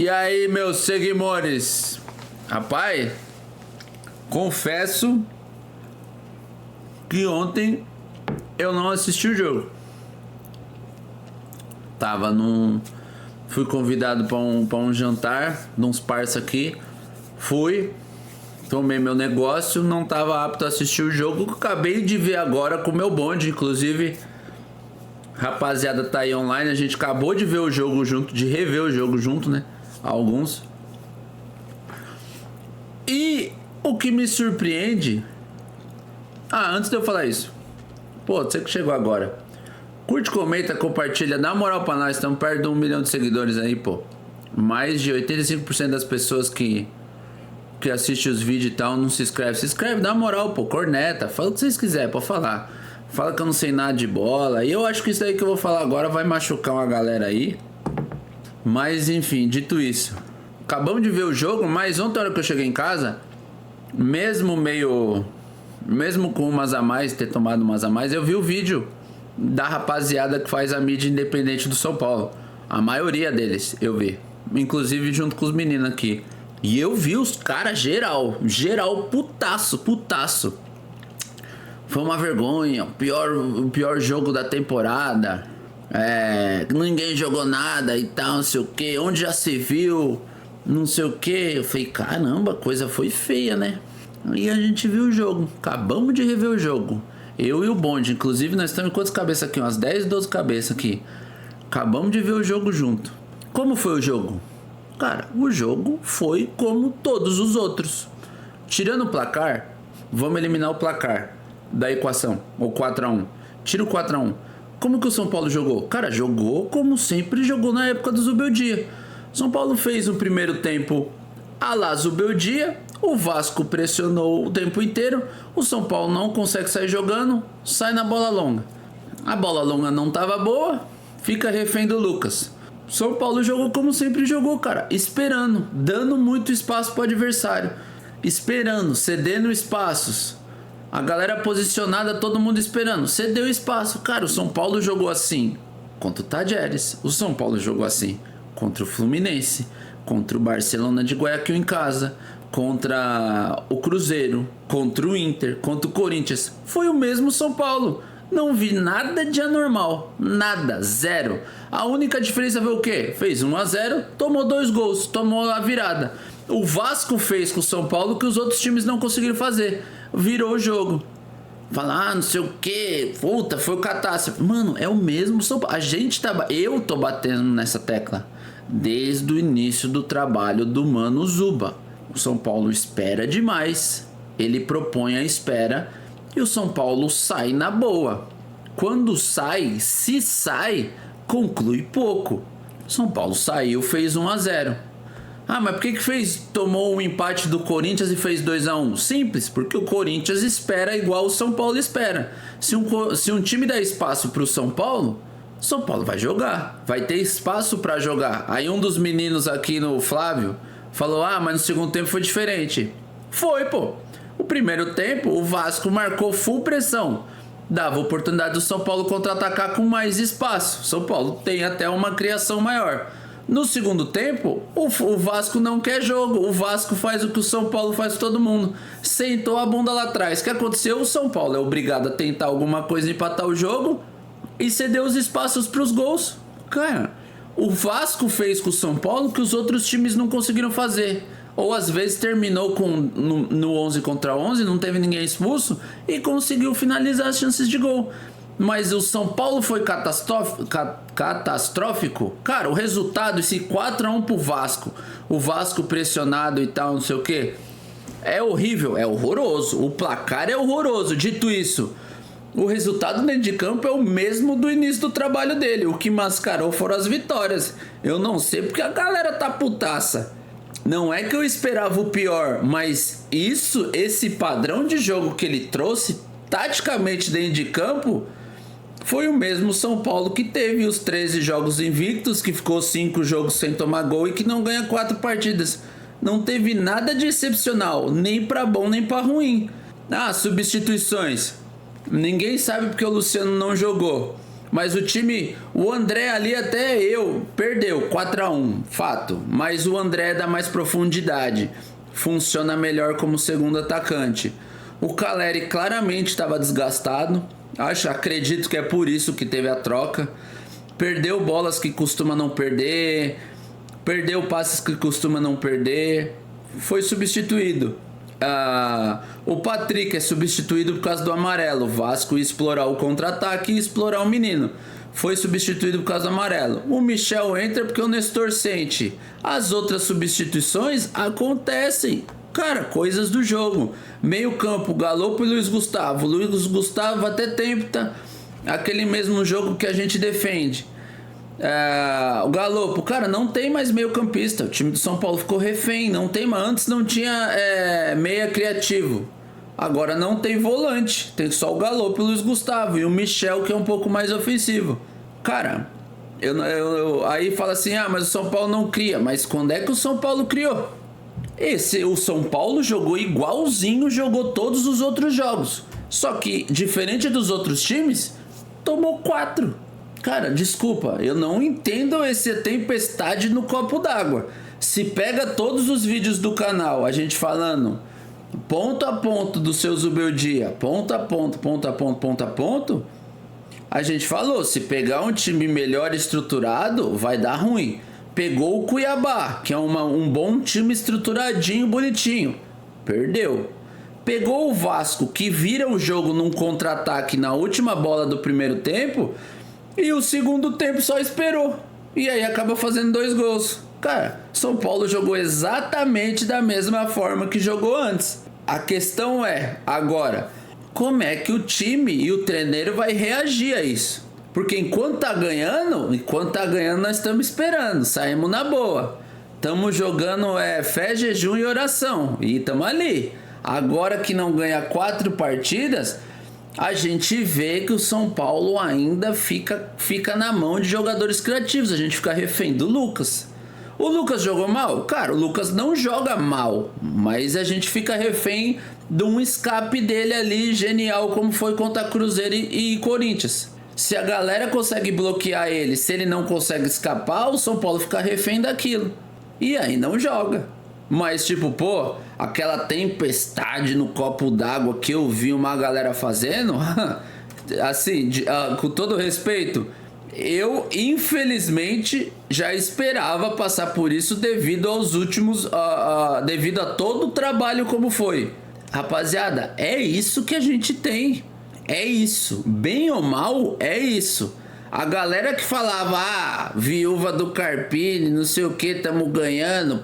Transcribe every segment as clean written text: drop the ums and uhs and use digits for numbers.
E aí, meus seguidores? Rapaz, confesso que ontem eu não assisti o jogo. Fui convidado para um jantar de uns parça aqui. Fui, tomei meu negócio, não tava apto a assistir o jogo. Acabei de ver agora com o meu bonde, inclusive. Rapaziada tá aí online, a gente acabou de ver o jogo junto, de rever o jogo junto, né? Alguns. E o que me surpreende... antes de eu falar isso, pô, você que chegou agora, curte, comenta, compartilha, dá uma moral pra nós, estamos perto de 1 milhão de seguidores aí, pô. Mais de 85% das pessoas que assistem os vídeos e tal não se inscreve. Se inscreve, dá uma moral, pô, corneta, fala o que vocês quiserem, pode falar. Fala que eu não sei nada de bola. E eu acho que isso aí que eu vou falar agora vai machucar uma galera aí. Mas enfim, dito isso, acabamos de ver o jogo, mas ontem, na hora que eu cheguei em casa, mesmo com umas a mais, ter tomado umas a mais, eu vi o vídeo da rapaziada que faz a mídia independente do São Paulo. A maioria deles eu vi, inclusive junto com os meninos aqui. E eu vi os caras geral, putaço. Foi uma vergonha, o pior jogo da temporada. Ninguém jogou nada e tal, não sei o que. Onde já se viu, não sei o que. Eu falei, caramba, a coisa foi feia, né? E a gente viu o jogo, acabamos de rever o jogo. Eu e o bonde, inclusive nós estamos em quantas cabeças aqui? Umas 10, 12 cabeças aqui. Acabamos de ver o jogo junto. Como foi o jogo? Cara, o jogo foi como todos os outros. Tirando o placar, vamos eliminar o placar da equação, o 4-1. Tira o 4-1. Como que o São Paulo jogou? Cara, jogou como sempre jogou na época do Zubeldia. São Paulo fez um primeiro tempo à la Zubeldia. O Vasco pressionou o tempo inteiro. O São Paulo não consegue sair jogando. Sai na bola longa. A bola longa não tava boa. Fica refém do Lucas. São Paulo jogou como sempre jogou, cara. Esperando. Dando muito espaço pro adversário. Esperando. Cedendo espaços. A galera posicionada, todo mundo esperando. Cedeu espaço. Cara, o São Paulo jogou assim contra o Tajeres. O São Paulo jogou assim contra o Fluminense. Contra o Barcelona de Guayaquil em casa. Contra o Cruzeiro. Contra o Inter. Contra o Corinthians. Foi o mesmo São Paulo. Não vi nada de anormal. Nada. Zero. A única diferença foi o quê? Fez 1-0. Tomou 2 gols. Tomou a virada. O Vasco fez com o São Paulo que os outros times não conseguiram fazer. Virou o jogo. Falar, não sei o que. Puta, foi o catástrofe. Mano, é o mesmo São Paulo. Eu tô batendo nessa tecla desde o início do trabalho do Mano Zuba. O São Paulo espera demais. Ele propõe a espera. E o São Paulo sai na boa. Quando sai, se sai, conclui pouco. O São Paulo saiu, fez 1-0. Mas por que fez? Tomou um empate do Corinthians e fez 2-1? Simples, porque o Corinthians espera igual o São Paulo espera. Se um time der espaço pro São Paulo vai jogar. Vai ter espaço para jogar. Aí um dos meninos aqui no Flávio falou, mas no segundo tempo foi diferente. Foi, pô. O primeiro tempo, o Vasco marcou full pressão. Dava oportunidade do São Paulo contra-atacar com mais espaço. São Paulo tem até uma criação maior. No segundo tempo, o Vasco não quer jogo. O Vasco faz o que o São Paulo faz com todo mundo. Sentou a bunda lá atrás. O que aconteceu? O São Paulo é obrigado a tentar alguma coisa, empatar o jogo e ceder os espaços para os gols. Cara, o Vasco fez com o São Paulo que os outros times não conseguiram fazer. Ou às vezes terminou no 11 contra 11, não teve ninguém expulso e conseguiu finalizar as chances de gol. Mas o São Paulo foi catastrófico. Cara, o resultado, esse 4-1 pro Vasco, o Vasco pressionado e tal, não sei o que, é horrível, é horroroso. O placar é horroroso. Dito isso, o resultado dentro de campo é o mesmo do início do trabalho dele. O que mascarou foram as vitórias. Eu não sei porque a galera tá putaça. Não é que eu esperava o pior, mas esse padrão de jogo que ele trouxe, taticamente dentro de campo, foi o mesmo São Paulo que teve os 13 jogos invictos, que ficou 5 jogos sem tomar gol e que não ganha 4 partidas. Não teve nada de excepcional, nem pra bom nem pra ruim. Substituições. Ninguém sabe porque o Luciano não jogou. Mas o time, o André ali até perdeu 4-1, fato. Mas o André dá mais profundidade, funciona melhor como segundo atacante. O Caleri claramente estava desgastado, acredito que é por isso que teve a troca. Perdeu bolas que costuma não perder, perdeu passes que costuma não perder, foi substituído. O Patrick é substituído por causa do amarelo. O Vasco ia explorar o contra-ataque e explorar o menino. Foi substituído por causa do amarelo. O Michel entra porque o Nestor sente. As outras substituições acontecem. Cara, coisas do jogo. Meio campo, Galopo e Luiz Gustavo. Luiz Gustavo até tenta aquele mesmo jogo que a gente defende. O Galopo, cara, não tem mais meio campista. O time do São Paulo ficou refém. Não tem, antes não tinha meia criativo. Agora não tem volante. Tem só o Galopo e o Luiz Gustavo. E o Michel, que é um pouco mais ofensivo. Cara, aí fala assim: mas o São Paulo não cria. Mas quando é que o São Paulo criou? O São Paulo jogou igualzinho, jogou todos os outros jogos. Só que, diferente dos outros times, tomou 4. Cara, desculpa, eu não entendo essa tempestade no copo d'água. Se pega todos os vídeos do canal, a gente falando ponto a ponto do seu Zubeldia, ponto a ponto, a gente falou, se pegar um time melhor estruturado, vai dar ruim. Pegou o Cuiabá, que é um bom time estruturadinho, bonitinho, perdeu. Pegou o Vasco, que vira o jogo num contra-ataque na última bola do primeiro tempo, e o segundo tempo só esperou. E aí acaba fazendo 2 gols. Cara, São Paulo jogou exatamente da mesma forma que jogou antes. A questão é, agora, como é que o time e o treino vai reagir a isso? Porque enquanto tá ganhando, nós estamos esperando. Saímos na boa. Estamos jogando fé, jejum e oração. E estamos ali. Agora que não ganha 4 partidas, a gente vê que o São Paulo ainda fica na mão de jogadores criativos. A gente fica refém do Lucas. O Lucas jogou mal? Cara, o Lucas não joga mal, mas a gente fica refém de um escape dele ali genial, como foi contra Cruzeiro e Corinthians. Se a galera consegue bloquear ele, se ele não consegue escapar, o São Paulo fica refém daquilo. E aí não joga. Mas tipo, aquela tempestade no copo d'água que eu vi uma galera fazendo, assim, com todo respeito, eu infelizmente já esperava passar por isso devido aos últimos, devido a todo o trabalho como foi. Rapaziada, é isso que a gente tem. É isso. Bem ou mal, é isso. A galera que falava, viúva do Carpini, não sei o que, tamo ganhando,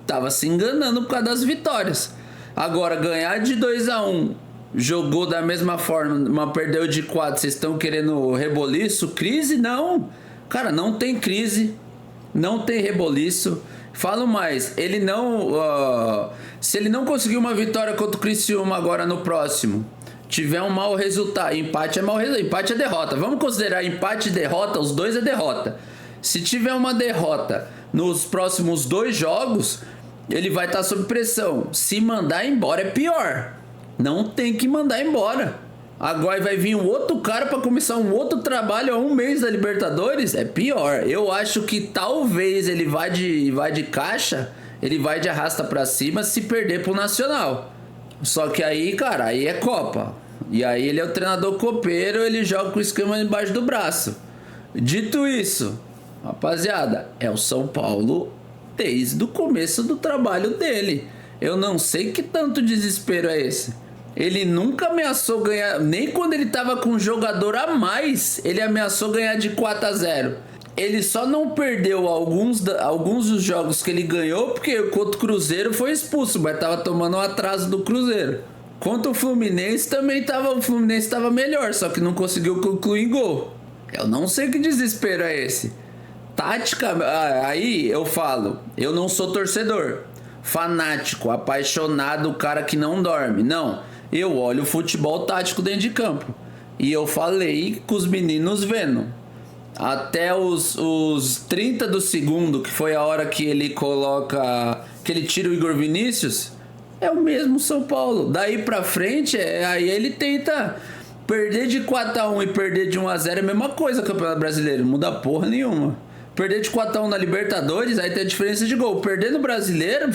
tava se enganando por causa das vitórias. Agora, ganhar de 2-1, jogou da mesma forma, mas perdeu de 4, vocês estão querendo reboliço? Crise? Não. Cara, não tem crise, não tem reboliço. Falo mais, ele não... se ele não conseguir uma vitória contra o Criciúma agora no próximo, tiver um mau resultado, empate é mau resultado, empate é derrota. Vamos considerar empate e derrota, os dois é derrota. Se tiver uma derrota nos próximos 2 jogos, ele vai estar sob pressão. Se mandar embora é pior. Não tem que mandar embora. Agora vai vir um outro cara para começar um outro trabalho há 1 mês da Libertadores, é pior. Eu acho que talvez ele vai de caixa, ele vai de arrasta para cima se perder pro Nacional. Só que aí, cara, aí é Copa. E aí ele é o treinador copeiro, ele joga com o esquema embaixo do braço. Dito isso, rapaziada, é o São Paulo desde o começo do trabalho dele. Eu não sei que tanto desespero é esse. Ele nunca ameaçou ganhar, nem quando ele tava com um jogador a mais, ele ameaçou ganhar de 4-0. Ele só não perdeu alguns dos jogos que ele ganhou porque contra o Cruzeiro foi expulso, mas tava tomando um atraso do Cruzeiro. Contra o Fluminense o Fluminense tava melhor, só que não conseguiu concluir em gol. Eu não sei que desespero é esse. Tática, aí eu falo, eu não sou torcedor, fanático, apaixonado, o cara que não dorme, não. Eu olho o futebol tático dentro de campo. E eu falei com os meninos vendo. Até os 30 do segundo, que foi a hora que ele que ele tira o Igor Vinícius, é o mesmo São Paulo. Daí pra frente, aí ele tenta Perder de 4-1 e perder de 1-0 é a mesma coisa, Campeonato Brasileiro. Não muda porra nenhuma. Perder de 4-1 na Libertadores, aí tem a diferença de gol. Perder no Brasileiro,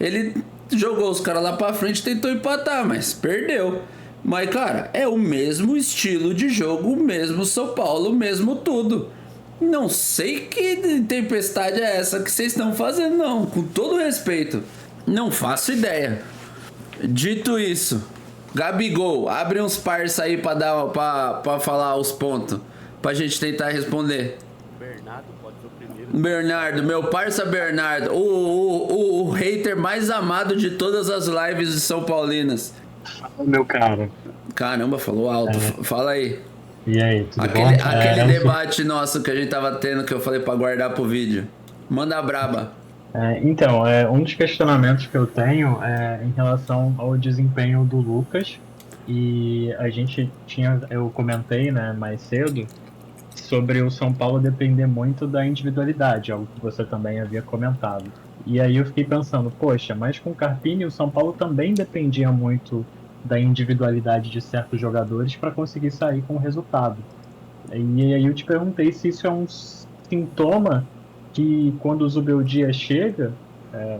ele jogou os caras lá pra frente e tentou empatar, mas perdeu. Mas, cara, é o mesmo estilo de jogo, o mesmo São Paulo, o mesmo tudo. Não sei que tempestade é essa que vocês estão fazendo, não. Com todo respeito. Não faço ideia. Dito isso, Gabigol, abre uns parça aí pra falar os pontos. Pra gente tentar responder. Bernardo pode ser o primeiro. Bernardo, meu parça Bernardo. O hater mais amado de todas as lives de São Paulinas. Meu cara. Caramba, falou alto. Fala aí. E aí, tudo bom? Aquele debate nosso que a gente tava tendo, que eu falei pra guardar pro vídeo. Manda a braba. Então, um dos questionamentos que eu tenho é em relação ao desempenho do Lucas. E eu comentei, né, mais cedo, sobre o São Paulo depender muito da individualidade, algo que você também havia comentado. E aí eu fiquei pensando, poxa, mas com o Carpini o São Paulo também dependia muito da individualidade de certos jogadores para conseguir sair com o resultado. E aí eu te perguntei se isso é um sintoma que quando o Zubeldia chega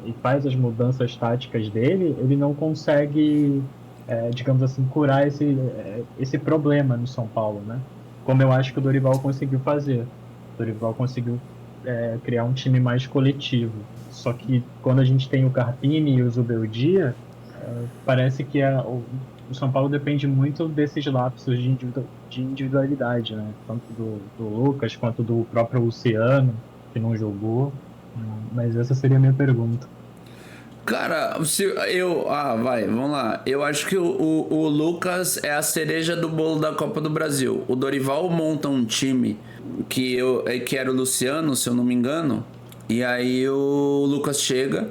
e faz as mudanças táticas dele, ele não consegue, digamos assim, curar esse problema no São Paulo, né? Como eu acho que o Dorival conseguiu fazer. O Dorival conseguiu criar um time mais coletivo. Só que quando a gente tem o Carpini e o Zubeldia, parece que o São Paulo depende muito desses lapsos de individualidade, né? Tanto do Lucas quanto do próprio Luciano, que não jogou. Mas essa seria a minha pergunta. Cara, vamos lá. Eu acho que o Lucas é a cereja do bolo da Copa do Brasil. O Dorival monta um time que era o Luciano, se eu não me engano. E aí o Lucas chega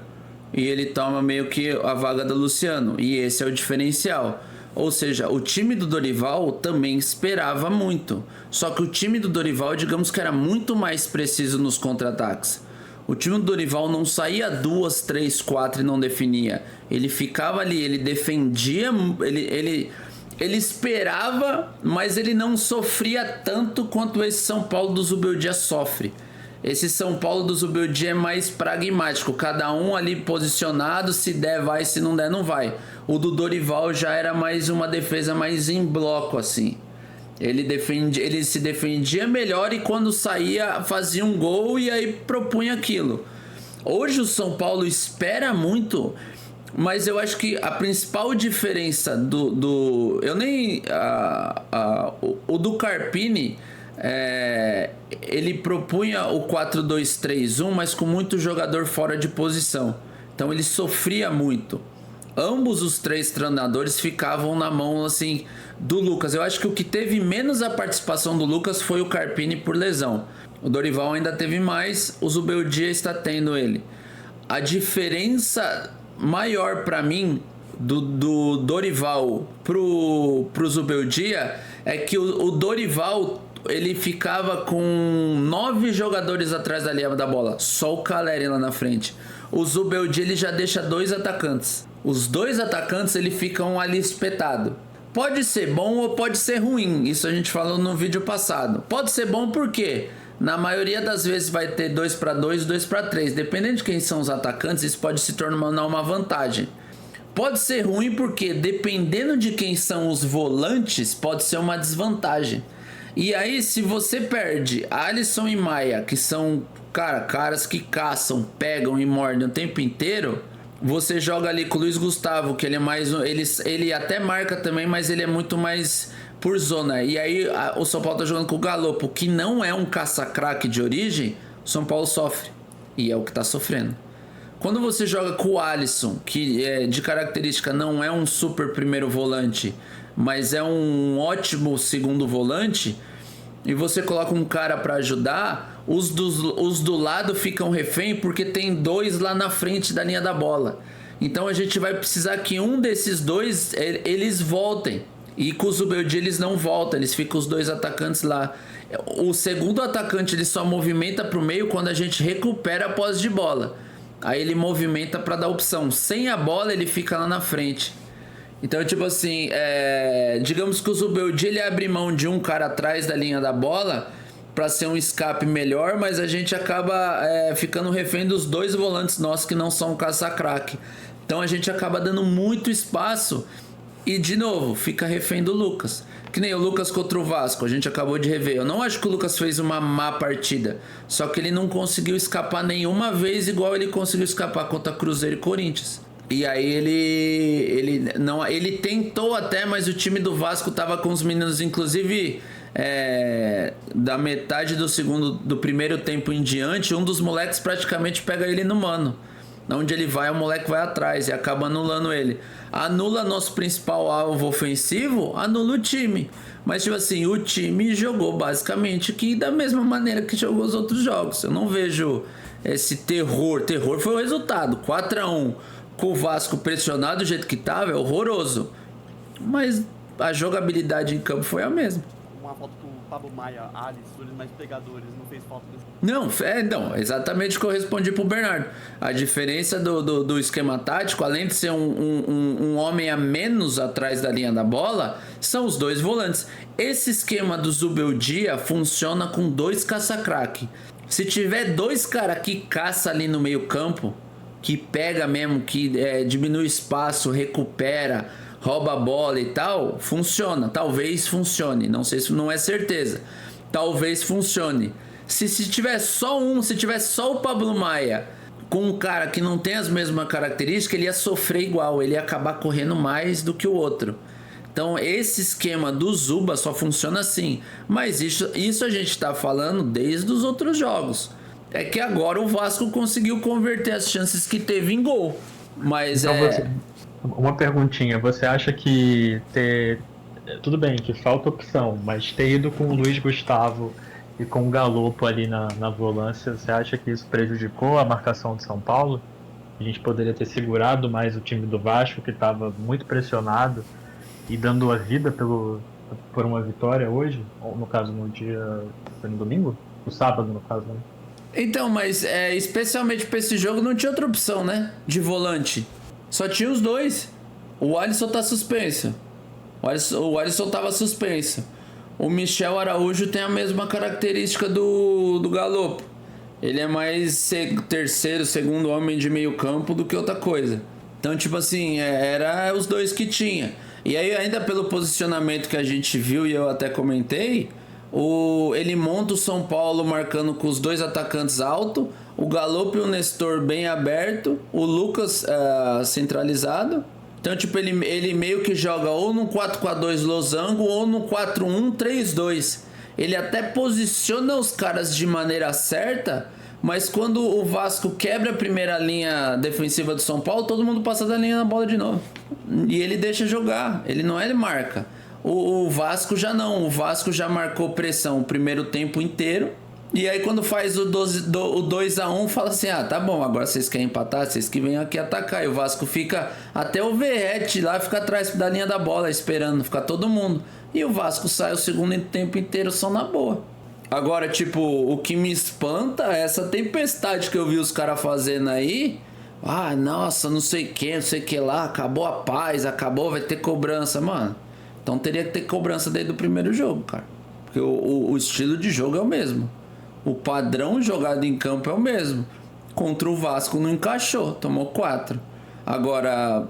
e ele toma meio que a vaga do Luciano. E esse é o diferencial. Ou seja, o time do Dorival também esperava muito. Só que o time do Dorival, digamos que era muito mais preciso nos contra-ataques. O time do Dorival não saía 2, 3, 4 e não definia. Ele ficava ali, ele defendia, ele esperava, mas ele não sofria tanto quanto esse São Paulo do Zubeldia sofre. Esse São Paulo do Zubeldia é mais pragmático, cada um ali posicionado, se der vai, se não der não vai. O do Dorival já era mais uma defesa mais em bloco assim. Ele se defendia melhor e quando saía fazia um gol e aí propunha aquilo. Hoje o São Paulo espera muito, mas eu acho que a principal diferença o do Carpini, ele propunha o 4-2-3-1, mas com muito jogador fora de posição. Então ele sofria muito. Ambos os três treinadores ficavam na mão assim do Lucas. Eu acho que o que teve menos a participação do Lucas foi o Carpini por lesão. O Dorival ainda teve mais, o Zubeldia está tendo ele. A diferença maior para mim do Dorival pro Zubeldia é que o Dorival ele ficava com 9 jogadores atrás da linha da bola, só o Caleri lá na frente. O Zubeldia ele já deixa 2 atacantes. Os 2 atacantes ele ficam ali espetado. Pode ser bom ou pode ser ruim. Isso a gente falou no vídeo passado. Pode ser bom porque na maioria das vezes vai ter 2-2, 2-3. Dependendo de quem são os atacantes, isso pode se tornar uma vantagem. Pode ser ruim porque dependendo de quem são os volantes, pode ser uma desvantagem. E aí se você perde Alisson e Maia, que são caras que caçam, pegam e mordem o tempo inteiro, você joga ali com o Luiz Gustavo, que ele é mais... Ele até marca também, mas ele é muito mais por zona. E aí o São Paulo tá jogando com o Galopo, que não é um caça-craque de origem, o São Paulo sofre. E é o que tá sofrendo. Quando você joga com o Alisson, que de característica não é um super primeiro volante, mas é um ótimo segundo volante, e você coloca um cara para ajudar, os do lado ficam refém porque tem 2 lá na frente da linha da bola. Então a gente vai precisar que um desses 2 eles voltem. E com o Zubeldia eles não voltam, eles ficam os 2 atacantes lá. O segundo atacante ele só movimenta para o meio quando a gente recupera a posse de bola. Aí ele movimenta para dar opção. Sem a bola ele fica lá na frente. Então, tipo assim, digamos que o Zubeldia ele abre mão de um cara atrás da linha da bola para ser um escape melhor, mas a gente acaba ficando refém dos dois volantes nossos que não são caça-craque. Então a gente acaba dando muito espaço e, de novo, fica refém do Lucas. Que nem o Lucas contra o Vasco, a gente acabou de rever. Eu não acho que o Lucas fez uma má partida, só que ele não conseguiu escapar nenhuma vez igual ele conseguiu escapar contra Cruzeiro e Corinthians. E aí ele tentou até, mas o time do Vasco tava com os meninos, inclusive da metade do primeiro tempo em diante, um dos moleques praticamente pega ele no mano. Onde ele vai, o moleque vai atrás e acaba anulando ele. Anula nosso principal alvo ofensivo, anula o time. Mas, tipo assim, o time jogou basicamente que da mesma maneira que jogou os outros jogos. Eu não vejo esse terror. Terror foi o resultado. 4-1 com o Vasco pressionado do jeito que tava, é horroroso. Mas a jogabilidade em campo foi a mesma. Uma falta com o Pablo Maia, Alisson, os mais pegadores, não fez falta desse. Não, exatamente o que eu respondi pro Bernardo. A diferença do esquema tático, além de ser um homem a menos atrás da linha da bola, são os dois volantes. Esse esquema do Zubeldia funciona com dois caça-craque. Se tiver dois caras que caça ali no meio campo, que pega mesmo, que diminui o espaço, recupera, rouba a bola e tal, funciona. Talvez funcione, não sei se não é certeza. Talvez funcione. Se tiver só se tivesse só o Pablo Maia com um cara que não tem as mesmas características, ele ia sofrer igual, ele ia acabar correndo mais do que o outro. Então esse esquema do Zuba só funciona assim. Mas isso a gente tá falando desde os outros jogos. É que agora o Vasco conseguiu converter as chances que teve em gol. Mas então uma perguntinha, você acha que tudo bem que falta opção, mas ter ido com o Luiz Gustavo e com o Galopo ali na volância, você acha que isso prejudicou a marcação de São Paulo? A gente poderia ter segurado mais o time do Vasco, que estava muito pressionado e dando a vida por uma vitória hoje, ou no caso foi no domingo? No sábado, no caso, né? Então, mas especialmente para esse jogo não tinha outra opção, né? De volante. Só tinha os dois. O Alisson tá suspenso. O Alisson tava suspenso. O Michel Araújo tem a mesma característica do Galopo. Ele é mais terceiro, segundo homem de meio campo do que outra coisa. Então, tipo assim, era os dois que tinha. E aí, ainda pelo posicionamento que a gente viu e eu até comentei, ele monta o São Paulo marcando com os dois atacantes alto, o Galopo e o Nestor bem aberto, o Lucas centralizado. Então, tipo, ele meio que joga ou no 4-4-2 losango ou no 4-1-3-2. Ele até posiciona os caras de maneira certa, mas quando o Vasco quebra a primeira linha defensiva do São Paulo, todo mundo passa da linha na bola de novo. E ele deixa jogar, ele marca. O Vasco já não, o Vasco já marcou pressão o primeiro tempo inteiro. E aí quando faz o 2-1, fala assim, tá bom, agora vocês querem empatar, vocês que vêm aqui atacar. E o Vasco fica, até o Verrete lá, fica atrás da linha da bola, esperando, fica todo mundo. E o Vasco sai o segundo tempo inteiro só na boa. Agora, tipo, o que me espanta é essa tempestade que eu vi os caras fazendo aí. Nossa, não sei o que lá, acabou a paz, vai ter cobrança, mano. Então teria que ter cobrança desde o primeiro jogo, cara. Porque o estilo de jogo é o mesmo. O padrão jogado em campo é o mesmo. Contra o Vasco não encaixou, tomou 4. Agora,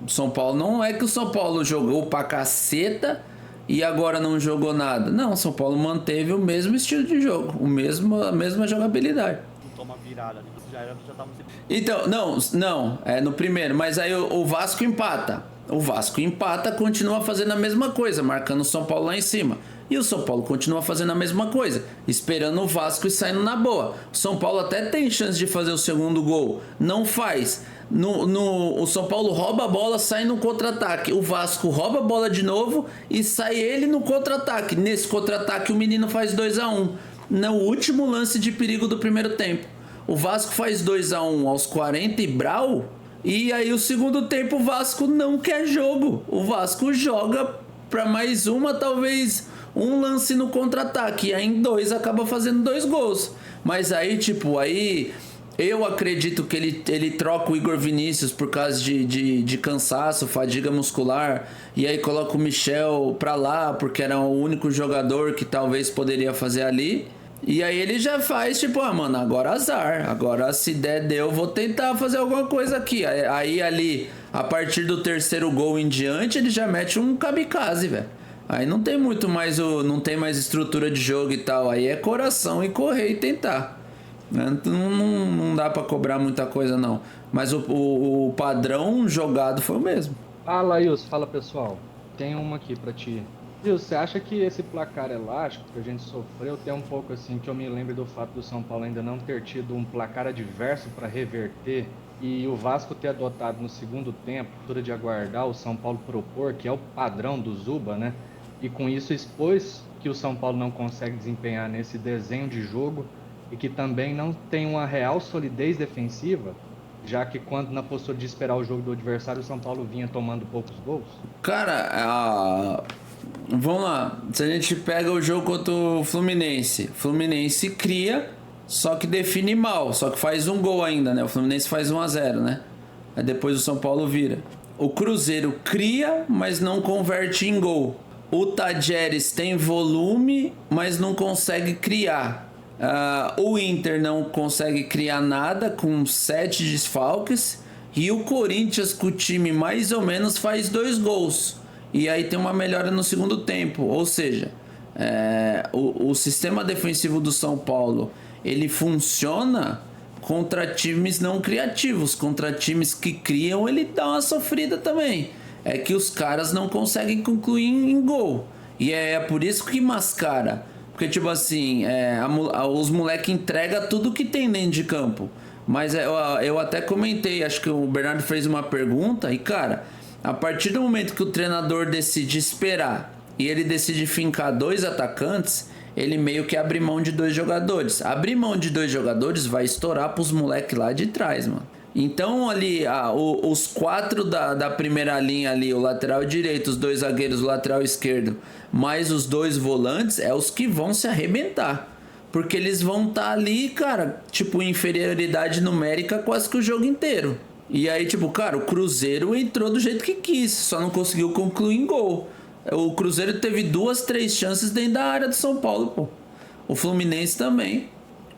São Paulo não é que o São Paulo jogou pra caceta e agora não jogou nada. Não, São Paulo manteve o mesmo estilo de jogo, a mesma jogabilidade. Toma virada, já tava... Então, não, é no primeiro, mas aí o Vasco empata. O Vasco empata, continua fazendo a mesma coisa, marcando o São Paulo lá em cima. E o São Paulo continua fazendo a mesma coisa, esperando o Vasco e saindo na boa. O São Paulo até tem chance de fazer o segundo gol, não faz. O São Paulo rouba a bola, sai no contra-ataque. O Vasco rouba a bola de novo e sai ele no contra-ataque. Nesse contra-ataque o menino faz 2-1. No último lance de perigo do primeiro tempo. O Vasco faz 2-1 aos 40 e brau. E aí o segundo tempo o Vasco não quer jogo. O Vasco joga pra mais talvez um lance no contra-ataque. E aí em 2 acaba fazendo 2 gols. Mas aí, tipo, Eu acredito que ele troca o Igor Vinícius por causa de cansaço, fadiga muscular, e aí coloca o Michel pra lá, porque era o único jogador que talvez poderia fazer ali. E aí ele já faz tipo, mano, agora azar. Agora se der, deu, vou tentar fazer alguma coisa aqui. Aí ali, a partir do terceiro gol em diante, ele já mete um kamikaze, velho. Aí não tem muito mais não tem mais estrutura de jogo e tal. Aí é coração e correr e tentar. Não dá pra cobrar muita coisa, não. Mas o padrão jogado foi o mesmo. Fala, Wilson. Fala, pessoal. Tem uma aqui pra ti. Wilson, você acha que esse placar elástico que a gente sofreu tem um pouco assim, que eu me lembro do fato do São Paulo ainda não ter tido um placar adverso para reverter e o Vasco ter adotado no segundo tempo, cultura de aguardar o São Paulo propor, que é o padrão do Zuba, né? E com isso expôs que o São Paulo não consegue desempenhar nesse desenho de jogo e que também não tem uma real solidez defensiva, já que quando na postura de esperar o jogo do adversário, o São Paulo vinha tomando poucos gols? Cara, vamos lá. Se a gente pega o jogo contra o Fluminense, Fluminense cria, só que define mal, só que faz um gol ainda, né? O Fluminense faz 1-0, né? Aí depois o São Paulo vira. O Cruzeiro cria, mas não converte em gol. O Tadjeres tem volume, mas não consegue criar. O Inter não consegue criar nada com 7 desfalques. E o Corinthians, com o time mais ou menos, faz 2 gols. E aí tem uma melhora no segundo tempo. Ou seja, o sistema defensivo do São Paulo, ele funciona contra times não criativos. Contra times que criam, ele dá uma sofrida também. É que os caras não conseguem concluir em gol. E é por isso que mascara. Porque, tipo assim, os moleques entregam tudo que tem dentro de campo. Mas eu até comentei, acho que o Bernardo fez uma pergunta. E, cara, a partir do momento que o treinador decide esperar e ele decide fincar 2 atacantes, ele meio que abre mão de 2 jogadores. Abrir mão de 2 jogadores vai estourar pros moleques lá de trás, mano. Então ali, os 4 da primeira linha ali, o lateral direito, os 2 zagueiros, o lateral esquerdo, mais os 2 volantes, é os que vão se arrebentar. Porque eles vão estar ali, cara, tipo, inferioridade numérica quase que o jogo inteiro. E aí, tipo, cara, o Cruzeiro entrou do jeito que quis, só não conseguiu concluir em gol. O Cruzeiro teve 2, 3 chances dentro da área do São Paulo, pô. O Fluminense também.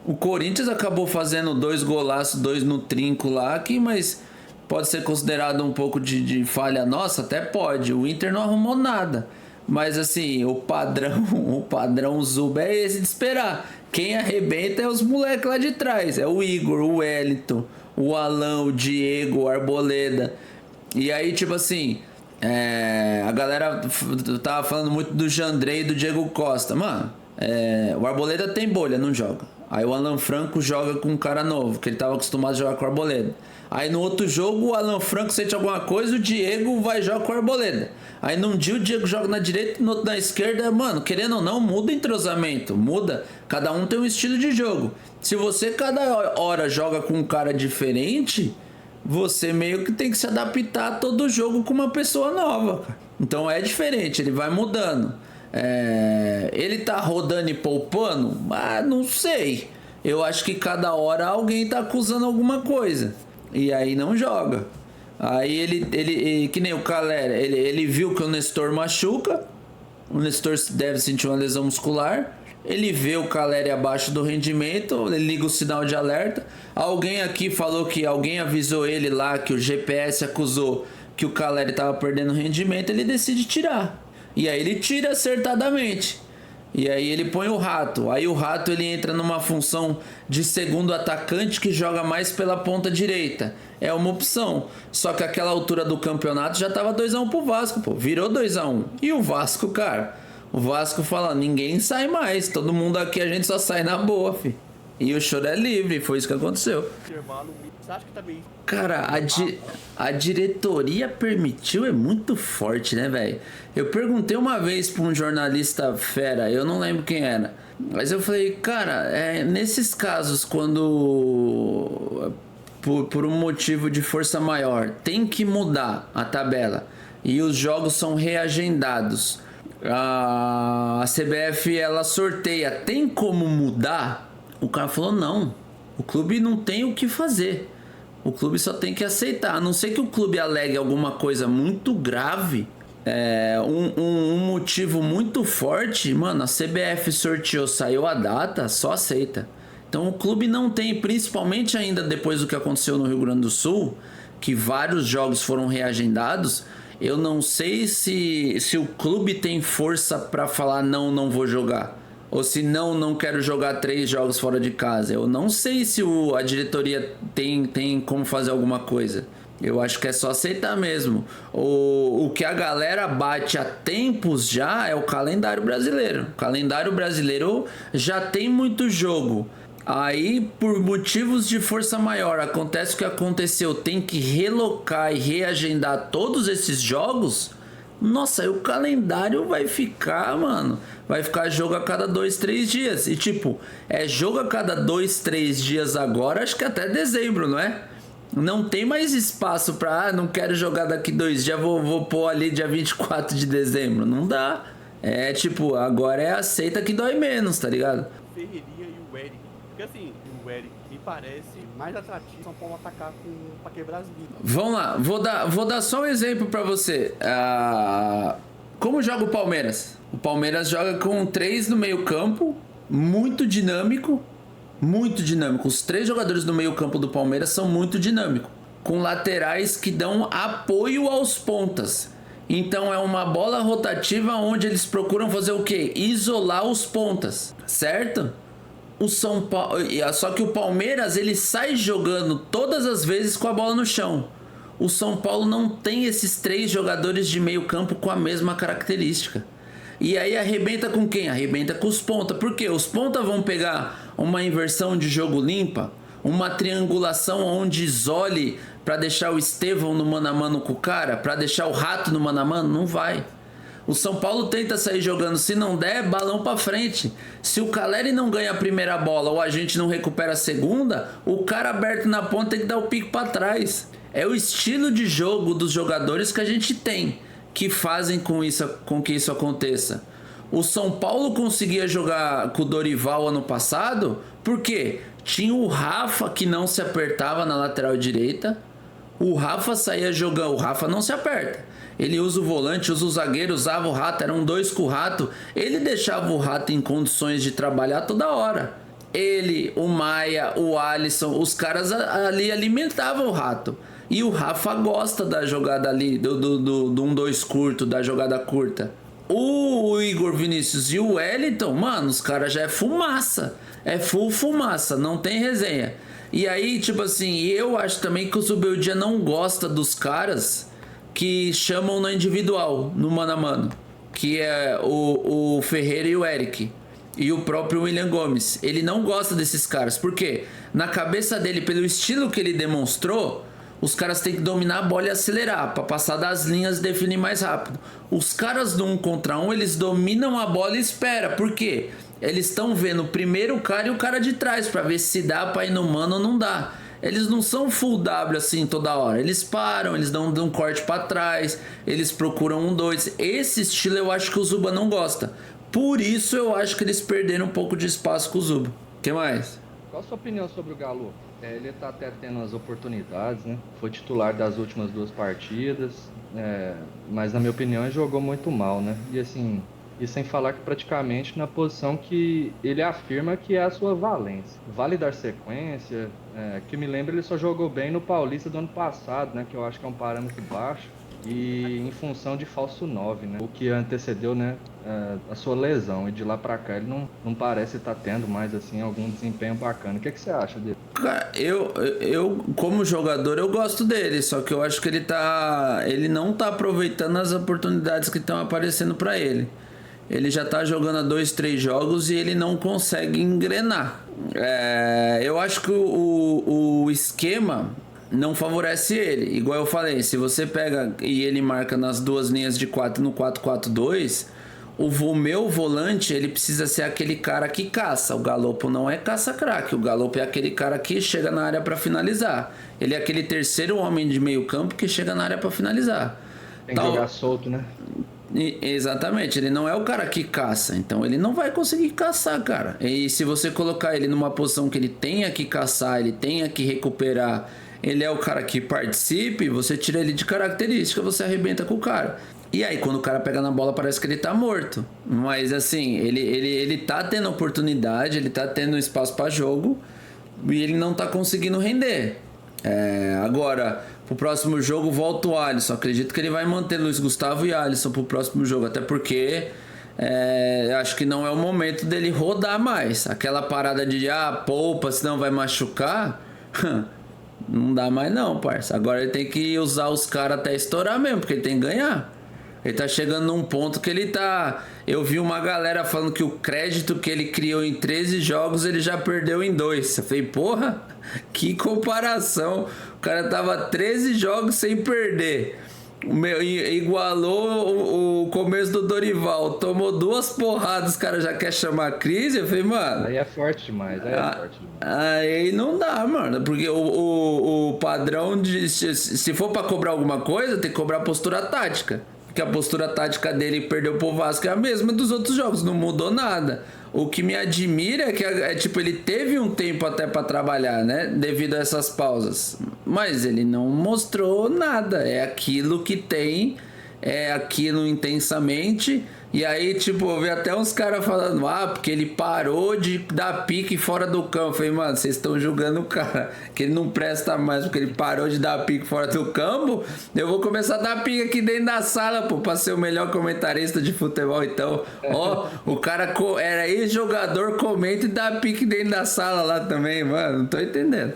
O Corinthians acabou fazendo 2 golaços, 2 no trinco lá, aqui, mas pode ser considerado um pouco de falha nossa? Até pode. O Inter não arrumou nada. Mas assim, o padrão Zuba é esse de esperar. Quem arrebenta é os moleques lá de trás. É o Igor, o Wellington, o Alan, o Diego, o Arboleda. E aí, tipo assim, a galera tava falando muito do Jandrei e do Diego Costa. Mano, o Arboleda tem bolha, não joga. Aí o Alan Franco joga com um cara novo, que ele tava acostumado a jogar com o Arboleda. Aí no outro jogo o Alan Franco sente alguma coisa, o Diego vai jogar com o Arboleda. Aí num dia o Diego joga na direita, no outro na esquerda. Mano, querendo ou não, muda o entrosamento. Muda, cada um tem um estilo de jogo. Se você cada hora joga com um cara diferente, você meio que tem que se adaptar a todo jogo com uma pessoa nova, cara. Então é diferente, ele vai mudando. Ele tá rodando e poupando? Não sei. Eu acho que cada hora alguém tá acusando alguma coisa. E aí não joga. Aí ele que nem o Calera, ele viu que o Nestor machuca. O Nestor deve sentir uma lesão muscular. Ele vê o Calera abaixo do rendimento, ele liga o sinal de alerta. Alguém aqui falou que alguém avisou ele lá que o GPS acusou que o Calera estava perdendo rendimento, ele decide tirar. E aí ele tira acertadamente. E aí ele põe o Rato. Aí o Rato ele entra numa função de segundo atacante que joga mais pela ponta direita. É uma opção. Só que aquela altura do campeonato já tava 2-1 pro Vasco, pô. Virou 2-1. E o Vasco, cara, o Vasco fala, ninguém sai mais. Todo mundo aqui a gente só sai na boa, fi. E o choro é livre, foi isso que aconteceu. Você acha que também... Cara, a diretoria permitiu é muito forte, né, velho? Eu perguntei uma vez pra um jornalista fera, eu não lembro quem era, mas eu falei, cara, nesses casos, quando por um motivo de força maior tem que mudar a tabela e os jogos são reagendados, a CBF ela sorteia, tem como mudar? O cara falou, não. O clube não tem o que fazer. O clube só tem que aceitar. A não ser que o clube alegue alguma coisa muito grave, um motivo muito forte, mano, a CBF sorteou, saiu a data, só aceita. Então o clube não tem, principalmente ainda depois do que aconteceu no Rio Grande do Sul, que vários jogos foram reagendados. Eu não sei se o clube tem força pra falar não vou jogar. Ou se não quero jogar 3 jogos fora de casa. Eu não sei se a diretoria tem como fazer alguma coisa. Eu acho que é só aceitar mesmo. O que a galera bate há tempos já é o calendário brasileiro. O calendário brasileiro já tem muito jogo. Aí, por motivos de força maior, acontece o que aconteceu. Tem que relocar e reagendar todos esses jogos. Nossa, aí o calendário vai ficar, mano. Vai ficar jogo a cada 2, 3 dias. E tipo, jogo a cada 2, 3 dias agora, acho que até dezembro, não é? Não tem mais espaço pra, não quero jogar daqui 2 dias, vou pôr ali dia 24 de dezembro. Não dá. É tipo, agora aceita que dói menos, tá ligado? Ferreirinha e o Eric. Porque assim, o Eric me parece mais atrativo São Paulo atacar pra quebrar as vidas. Vamos lá, vou dar só um exemplo pra você. Como joga o Palmeiras? O Palmeiras joga com 3 no meio campo, muito dinâmico. Muito dinâmico. Os 3 jogadores do meio campo do Palmeiras são muito dinâmicos, com laterais que dão apoio aos pontas. Então é uma bola rotativa onde eles procuram fazer o quê? Isolar os pontas, certo? O São Paulo, só que o Palmeiras ele sai jogando todas as vezes com a bola no chão. O São Paulo não tem esses 3 jogadores de meio campo com a mesma característica. E aí arrebenta com quem? Arrebenta com os pontas. Por quê? Os pontas vão pegar uma inversão de jogo limpa, uma triangulação onde isole para deixar o Estevão no mano a mano com o cara, para deixar o Rato no mano a mano, não vai. O São Paulo tenta sair jogando, se não der, balão para frente. Se o Caleri não ganha a primeira bola ou a gente não recupera a segunda, o cara aberto na ponta tem que dar o pico para trás. É o estilo de jogo dos jogadores que a gente tem, que fazem com que isso aconteça. O São Paulo conseguia jogar com o Dorival ano passado, porque tinha o Rafa que não se apertava na lateral direita. O Rafa saía jogando, o Rafa não se aperta. Ele usa o volante, usa o zagueiro, usava o Rato, eram 2 com o Rato. Ele deixava o Rato em condições de trabalhar toda hora. Ele, o Maia, o Alisson, os caras ali alimentavam o Rato. E o Rafa gosta da jogada ali, do 1-2 curto, da jogada curta. O Igor Vinícius e o Wellington, mano, os caras já é fumaça. É full fumaça, não tem resenha. E aí, tipo assim, eu acho também que o Zubeldia não gosta dos caras que chamam no individual, no mano a mano. Que é o Ferreira e o Eric. E o próprio William Gomes. Ele não gosta desses caras. Por quê? Na cabeça dele, pelo estilo que ele demonstrou, os caras têm que dominar a bola e acelerar para passar das linhas e definir mais rápido. Os caras do 1 contra 1, eles dominam a bola e esperam. Por quê? Eles estão vendo primeiro o cara e o cara de trás para ver se dá para ir no mano ou não dá. Eles não são full W assim toda hora. Eles param, eles dão um corte para trás, eles procuram 1-2. Esse estilo eu acho que o Zuba não gosta. Por isso eu acho que eles perderam um pouco de espaço com o Zuba. O que mais? Qual a sua opinião sobre o Galo? Ele tá até tendo as oportunidades, né? Foi titular das últimas 2 partidas, mas na minha opinião ele jogou muito mal, né? E assim, e sem falar que praticamente na posição que ele afirma que é a sua valência. Vale dar sequência, que me lembra ele só jogou bem no Paulista do ano passado, né? Que eu acho que é um parâmetro baixo. E em função de falso 9, né? O que antecedeu, né, a sua lesão. E de lá pra cá ele não parece estar tendo mais assim algum desempenho bacana. O que você acha dele? Cara, eu como jogador eu gosto dele, só que eu acho que ele não tá aproveitando as oportunidades que estão aparecendo pra ele. Ele já tá jogando há 2, 3 jogos e ele não consegue engrenar. Eu acho que o esquema não favorece ele. Igual eu falei, se você pega e ele marca nas 2 linhas de 4 no 4-4-2, o meu volante ele precisa ser aquele cara que caça. O Galopo não é caça-craque. O Galopo é aquele cara que chega na área para finalizar. Ele é aquele terceiro homem de meio campo que chega na área para finalizar. Tem que jogar solto, né? Exatamente, ele não é o cara que caça, então ele não vai conseguir caçar, cara. E se você colocar ele numa posição que ele tenha que caçar, ele tenha que recuperar, ele é o cara que participe, você tira ele de característica, você arrebenta com o cara. E aí, quando o cara pega na bola, parece que ele tá morto. Mas assim, ele tá tendo oportunidade, ele tá tendo espaço pra jogo e ele não tá conseguindo render. Agora, pro próximo jogo, volta o Alisson. Acredito que ele vai manter Luiz Gustavo e Alisson pro próximo jogo, até porque acho que não é o momento dele rodar mais. Aquela parada de poupa, senão vai machucar. Não dá mais não, parça. Agora ele tem que usar os caras até estourar mesmo, porque ele tem que ganhar. Ele tá chegando num ponto que ele tá... Eu vi uma galera falando que o crédito que ele criou em 13 jogos, ele já perdeu em 2. Eu falei, porra, que comparação. O cara tava 13 jogos sem perder. Igualou o começo do Dorival. Tomou 2 porradas, os caras já quer chamar crise. Eu falei, mano... Aí é forte demais, Aí não dá, mano. Porque o padrão de... Se for pra cobrar alguma coisa, tem que cobrar postura tática. Que a postura tática dele perdeu pro Vasco é a mesma dos outros jogos, não mudou nada. O que me admira é que tipo, ele teve um tempo até pra trabalhar, né? Devido a essas pausas. Mas ele não mostrou nada. É aquilo que tem, é aquilo intensamente. E aí, tipo, eu vi até uns caras falando, porque ele parou de dar pique fora do campo. Eu falei, mano, vocês estão julgando o cara, que ele não presta mais porque ele parou de dar pique fora do campo. Eu vou começar a dar pique aqui dentro da sala, pô, pra ser o melhor comentarista de futebol. Então, o cara era ex-jogador, comenta e dá pique dentro da sala lá também, mano. Não tô entendendo.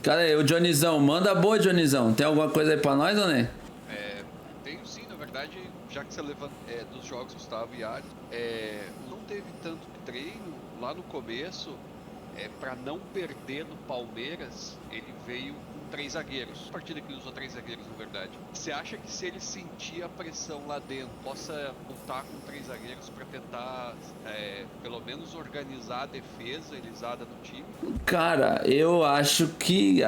Cadê? O Dionizão, manda boa, Dionizão. Tem alguma coisa aí pra nós, ou não? Tenho sim, na verdade, já que você levanta dos jogos Gustavo e Alisson, não teve tanto treino lá no começo, para não perder no Palmeiras, ele veio com 3 zagueiros. A partida que ele usou 3 zagueiros, na verdade. Você acha que se ele sentir a pressão lá dentro, possa voltar com 3 zagueiros para tentar, pelo menos, organizar a defesa elisada no time? Cara, eu acho que...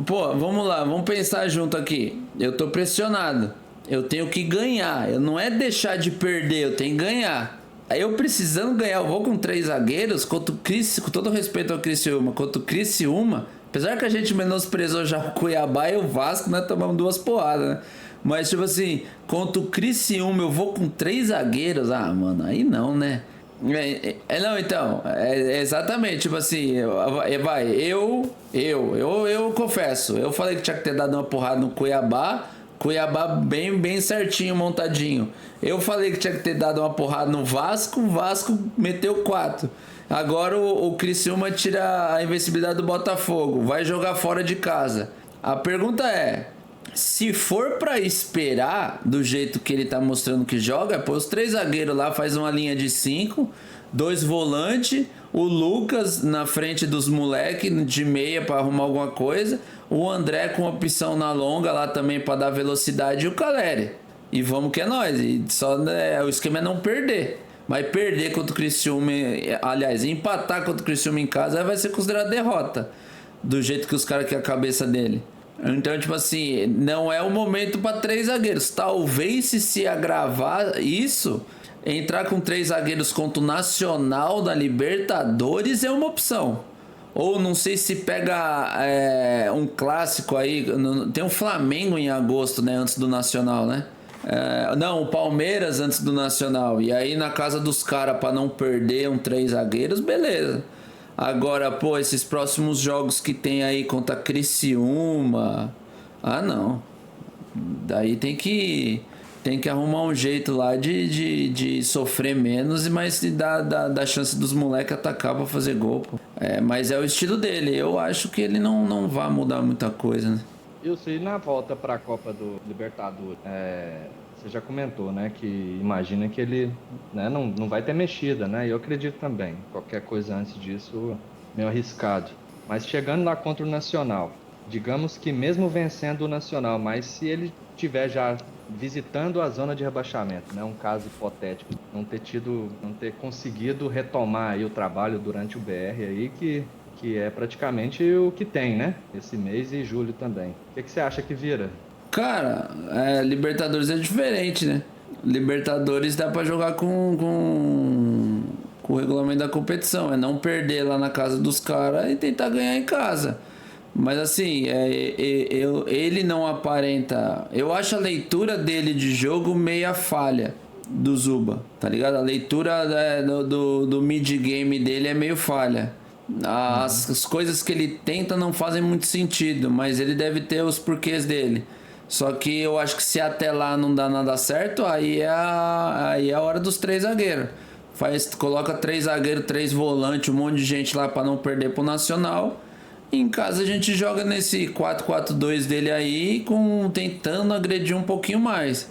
Pô, vamos lá, vamos pensar junto aqui. Eu tô pressionado. Eu tenho que ganhar. Eu não é deixar de perder, eu tenho que ganhar. Aí eu precisando ganhar, eu vou com 3 zagueiros contra o com todo respeito ao Criciúma, contra o Criciúma. Apesar que a gente menosprezou já o Cuiabá e o Vasco, nós tomamos 2 porradas, né? Mas tipo assim, contra o Criciúma eu vou com 3 zagueiros. Mano, aí não, né? Não, então, exatamente, tipo assim, eu confesso, eu falei que tinha que ter dado uma porrada no Cuiabá bem certinho, montadinho. Eu falei que tinha que ter dado uma porrada no Vasco, o Vasco meteu 4. Agora o Criciúma tira a invencibilidade do Botafogo, vai jogar fora de casa. A pergunta é, se for pra esperar do jeito que ele tá mostrando que joga, pô, os 3 zagueiros lá, faz uma linha de 5, 2 volantes, o Lucas na frente dos moleques de meia pra arrumar alguma coisa, o André com opção na longa lá também pra dar velocidade e o Caleri. E vamos que é nóis. E só, o esquema é não perder. Mas perder contra o Criciúma, aliás, empatar contra o Criciúma em casa vai ser considerado derrota. Do jeito que os caras querem a cabeça dele. Então, tipo assim, não é o momento para 3 zagueiros. Talvez se agravar isso, entrar com 3 zagueiros contra o Nacional da Libertadores é uma opção. Ou não sei se pega um clássico aí. Tem um Flamengo em agosto, né? Antes do Nacional, né? Não, o Palmeiras antes do Nacional. E aí na casa dos caras, pra não perder 3 zagueiros, beleza. Agora, pô, esses próximos jogos que tem aí contra Criciúma. Não. Daí tem que arrumar um jeito lá de sofrer menos, mas dar chance dos moleques atacar pra fazer gol, pô. Mas é o estilo dele. Eu acho que ele não vai mudar muita coisa, né? Eu sei, na volta pra Copa do Libertadores, você já comentou, né, que imagina que ele, né, não vai ter mexida, né? E eu acredito também. Qualquer coisa antes disso, meio arriscado. Mas chegando lá contra o Nacional, digamos que mesmo vencendo o Nacional, mas se ele tiver já visitando a zona de rebaixamento, né, um caso hipotético, não ter conseguido retomar aí o trabalho durante o BR aí, que é praticamente o que tem, né? Esse mês e julho também. O que você acha que vira? Cara, Libertadores é diferente, né? Libertadores dá pra jogar com o regulamento da competição. É não perder lá na casa dos caras e tentar ganhar em casa. Mas assim, ele não aparenta... Eu acho a leitura dele de jogo meia falha do Zuba, tá ligado? A leitura do mid-game dele é meio falha. As coisas que ele tenta não fazem muito sentido, mas ele deve ter os porquês dele. Só que eu acho que se até lá não dá nada certo, aí é a hora dos 3 zagueiros. Coloca 3 zagueiros, 3 volantes, um monte de gente lá pra não perder pro Nacional. E em casa a gente joga nesse 4-4-2 dele aí, tentando agredir um pouquinho mais.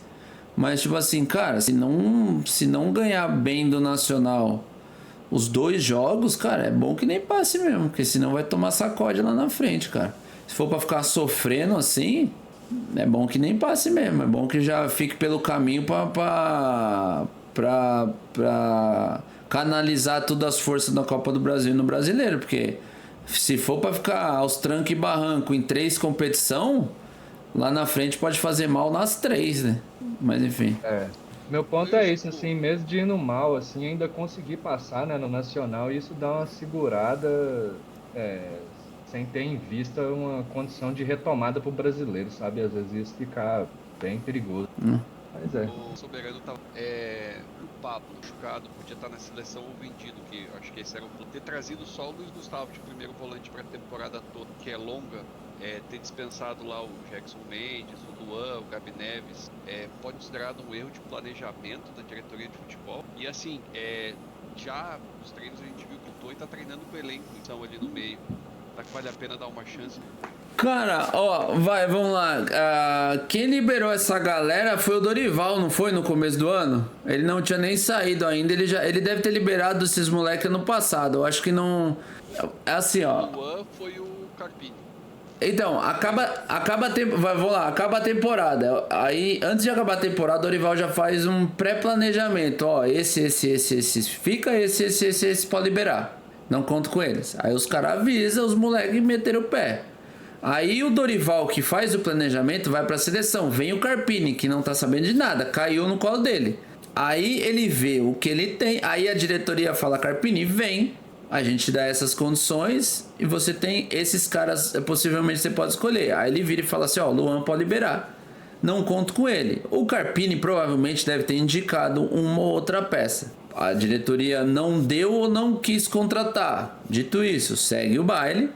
Mas tipo assim, cara, se não ganhar bem do Nacional os 2 jogos, cara, é bom que nem passe mesmo, porque senão vai tomar sacode lá na frente, cara. Se for pra ficar sofrendo assim, é bom que nem passe mesmo. É bom que já fique pelo caminho pra canalizar todas as forças da Copa do Brasil no Brasileiro, porque se for pra ficar aos trancos e barranco em 3 competição, lá na frente pode fazer mal nas 3, né? Mas enfim. Meu ponto é isso, assim, mesmo de indo mal, assim, ainda conseguir passar, né, no Nacional, e isso dá uma segurada, sem ter em vista uma condição de retomada pro brasileiro, sabe? Às vezes isso fica bem perigoso. Mas O Soberano tava o Pablo machucado, podia estar na seleção ou vendido, que eu acho que esse era o plano. Ter trazido só o Luiz Gustavo de primeiro volante para a temporada toda, que é longa, ter dispensado lá o Jackson Mendes, o Luan, o Gabi Neves, pode ser considerado um erro de planejamento da diretoria de futebol. E assim, já nos treinos a gente viu que o Toy tá treinando com o elenco, então ali no meio. Tá que vale a pena dar uma chance. Cara, vamos lá. Quem liberou essa galera foi o Dorival, não foi? No começo do ano? Ele não tinha nem saído ainda. Ele deve ter liberado esses moleques ano passado. Eu acho que não. É assim, ó. O Luan foi o Carpini. Então, acaba a temporada. Aí, antes de acabar a temporada, o Dorival já faz um pré-planejamento. Ó, esse fica, esse pode liberar. Não conto com eles. Aí os caras avisam os moleques e meteram o pé. Aí o Dorival, que faz o planejamento, vai pra seleção. Vem o Carpini, que não tá sabendo de nada. Caiu no colo dele. Aí ele vê o que ele tem. Aí a diretoria fala, Carpini, vem. A gente dá essas condições e você tem esses caras, possivelmente você pode escolher. Aí ele vira e fala assim, ó, o Luan pode liberar. Não conto com ele. O Carpini provavelmente deve ter indicado uma ou outra peça. A diretoria não deu ou não quis contratar. Dito isso, segue o baile.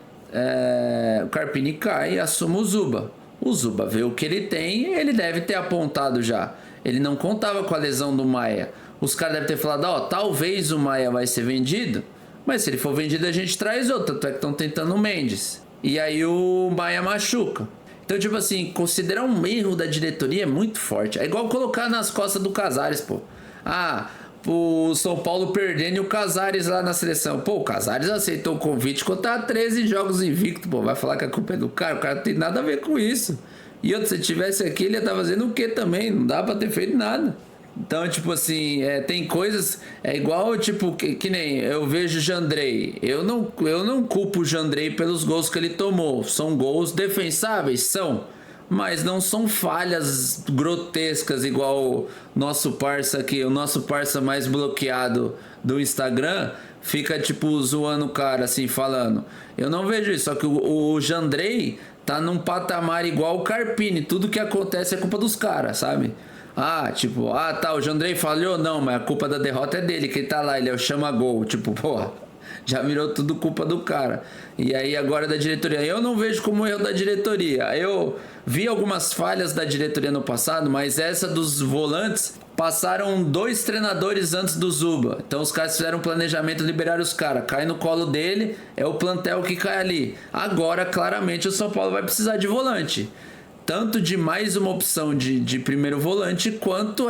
O Carpini cai e assume o Zuba. O Zuba vê o que ele tem, ele deve ter apontado já. Ele não contava com a lesão do Maia. Os caras devem ter falado, ó, talvez o Maia vai ser vendido, mas se ele for vendido a gente traz outro. Tanto é que estão tentando o Mendes. E aí o Maia machuca. Então, tipo assim, considerar um erro da diretoria é muito forte. É igual colocar nas costas do Casares, pô. O São Paulo perdendo e o Casares lá na seleção. Pô, o Casares aceitou o convite quando tá 13 jogos invicto, pô. Vai falar que a culpa é do cara? O cara não tem nada a ver com isso. E outro, se tivesse aqui, ele ia estar fazendo o quê também? Não dá pra ter feito nada. Então, tipo assim, tem coisas... É igual, tipo, que nem eu vejo o Jandrei. Eu não culpo o Jandrei pelos gols que ele tomou. São gols defensáveis? São. Mas não são falhas grotescas igual o nosso parça aqui, o nosso parça mais bloqueado do Instagram, fica tipo zoando o cara assim, falando. Eu não vejo isso, só que o Jandrei tá num patamar igual o Carpini, tudo que acontece é culpa dos caras, sabe? O Jandrei falhou, não, mas a culpa da derrota é dele, que ele tá lá, ele é o chama-gol, tipo, porra. Já virou tudo culpa do cara. E aí agora da diretoria. Eu não vejo como erro da diretoria. Eu vi algumas falhas da diretoria no passado, mas essa dos volantes passaram 2 treinadores antes do Zuba. Então os caras fizeram um planejamento, liberaram os caras. Cai no colo dele, é o plantel que cai ali. Agora, claramente, o São Paulo vai precisar de volante. Tanto de mais uma opção de primeiro volante, quanto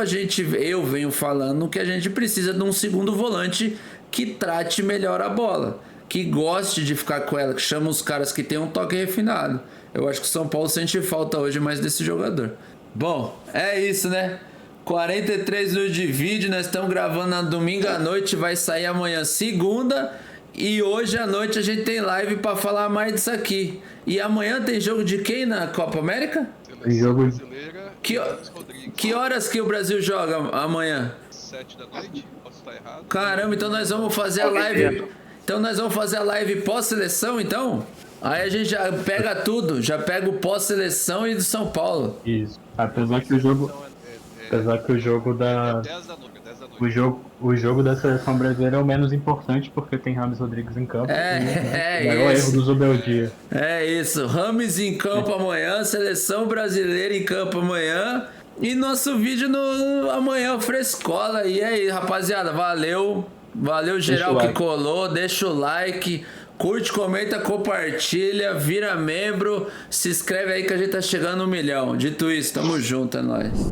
eu venho falando que a gente precisa de um segundo volante que trate melhor a bola, que goste de ficar com ela, que chama os caras que tem um toque refinado. Eu acho que o São Paulo sente falta hoje mais desse jogador. Bom, é isso, né? 43 minutos de vídeo, nós estamos gravando na domingo à noite, vai sair amanhã segunda, e hoje à noite a gente tem live para falar mais disso aqui. E amanhã tem jogo de quem na Copa América? Jogo- brasileira. Que, James Rodrigues. que horas que o Brasil joga amanhã? 7 da noite? Posso estar errado? Caramba, então nós vamos fazer a live. Então nós vamos fazer a live pós-seleção, então? Aí a gente já pega tudo, já pega o pós-seleção e do São Paulo. Isso. Apesar que o jogo. Apesar que o jogo da. 10 da noite. 10 da noite. O jogo da seleção brasileira é o menos importante porque tem Rames Rodrigues em campo. É o maior isso. erro do Zubeldia. É isso, Rames em campo amanhã, seleção brasileira em campo amanhã e nosso vídeo no amanhã frescola. E aí, rapaziada, valeu geral o que like. colou, deixa o like, curte, comenta, compartilha, vira membro, se inscreve aí que a gente tá chegando no 1 milhão. Dito isso, tamo junto, é nóis.